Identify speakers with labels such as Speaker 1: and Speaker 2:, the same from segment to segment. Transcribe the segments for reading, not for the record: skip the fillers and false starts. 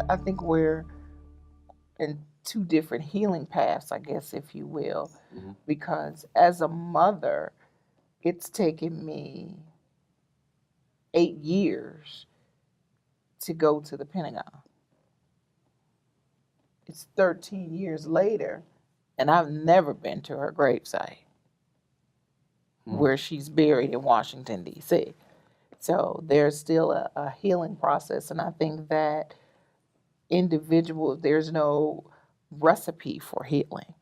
Speaker 1: I think we're in two different healing paths, I guess, if you will, because as a mother, it's taken me 8 years to go to the Pentagon. It's 13 years later, and I've never been to her gravesite where she's buried in Washington, D.C. So there's still a healing process, and I think that individuals, there's no recipe for healing.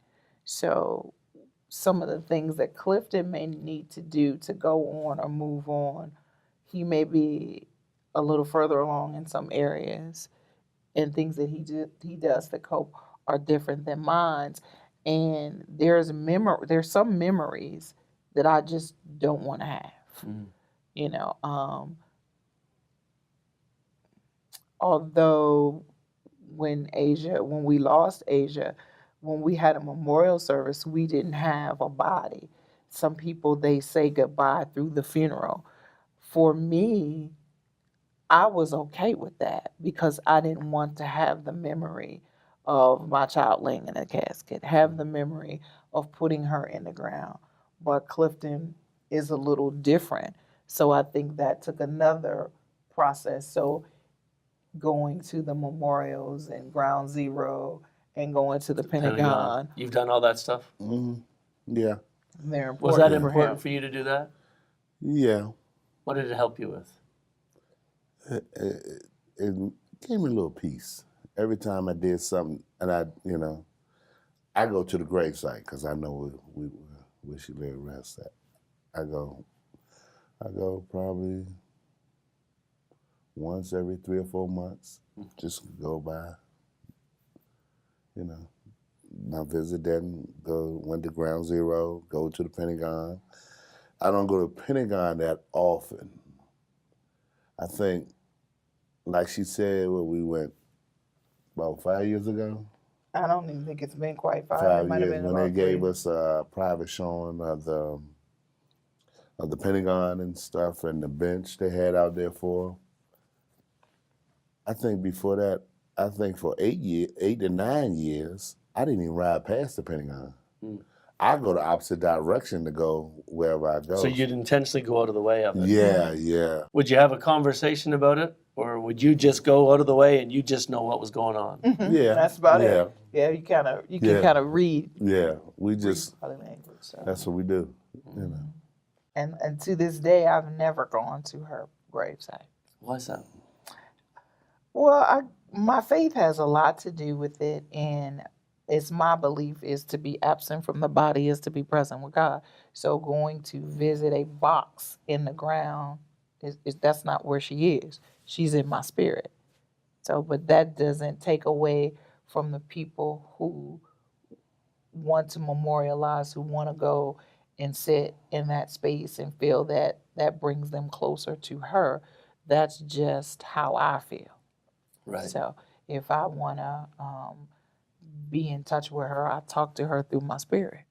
Speaker 1: So some of the things that Clifton may need to do to go on or move on, he may be a little further along in some areas, and things that he does to cope are different than mine. And there's some memories that I just don't want to have. You know, although when we lost Asia, when we had a memorial service, we didn't have a body. Some people, they say goodbye through the funeral. For me, I was okay with that because I didn't want to have the memory of my child laying in a casket, have the memory of putting her in the ground. But Clifton is a little different. So I think that took another process. So going to the memorials and Ground Zero and going to the Pentagon.
Speaker 2: You've done all that stuff?
Speaker 3: Yeah.
Speaker 1: They're important.
Speaker 2: Was that important for you to do that?
Speaker 3: Yeah.
Speaker 2: What did it help you with?
Speaker 3: It gave me a little peace. Every time I did something, and I go to the gravesite because I know where she lay rest at. I go probably once every 3 or 4 months. Just go by, I visit them, went to Ground Zero, go to the Pentagon. I don't go to the Pentagon that often. I think, like she said, we went about 5 years ago.
Speaker 1: I don't even think it's been quite 5.
Speaker 3: 5
Speaker 1: It might have
Speaker 3: years
Speaker 1: been
Speaker 3: when they
Speaker 1: about
Speaker 3: gave
Speaker 1: 3.
Speaker 3: us a private showing of the Pentagon and stuff, and the bench they had out there for. I think before that, for 8 to 9 years, I didn't even ride past the Pentagon. I go the opposite direction to go wherever I go.
Speaker 2: So you'd intentionally go out of the way of it?
Speaker 3: Yeah.
Speaker 2: Would you have a conversation about it? Or would you just go out of the way and you just know what was going on?
Speaker 3: Yeah.
Speaker 1: That's about it. Yeah, you can kind of read.
Speaker 3: Yeah, we just,
Speaker 1: body language. So.
Speaker 3: that's what we do.
Speaker 1: And to this day, I've never gone to her gravesite.
Speaker 2: Why is that?
Speaker 1: Well, my faith has a lot to do with it, and it's my belief is to be absent from the body is to be present with God. So going to visit a box in the ground, that's not where she is. She's in my spirit. So, but that doesn't take away from the people who want to memorialize, who want to go and sit in that space and feel that that brings them closer to her. That's just how I feel.
Speaker 2: Right.
Speaker 1: So if I want to be in touch with her, I talk to her through my spirit.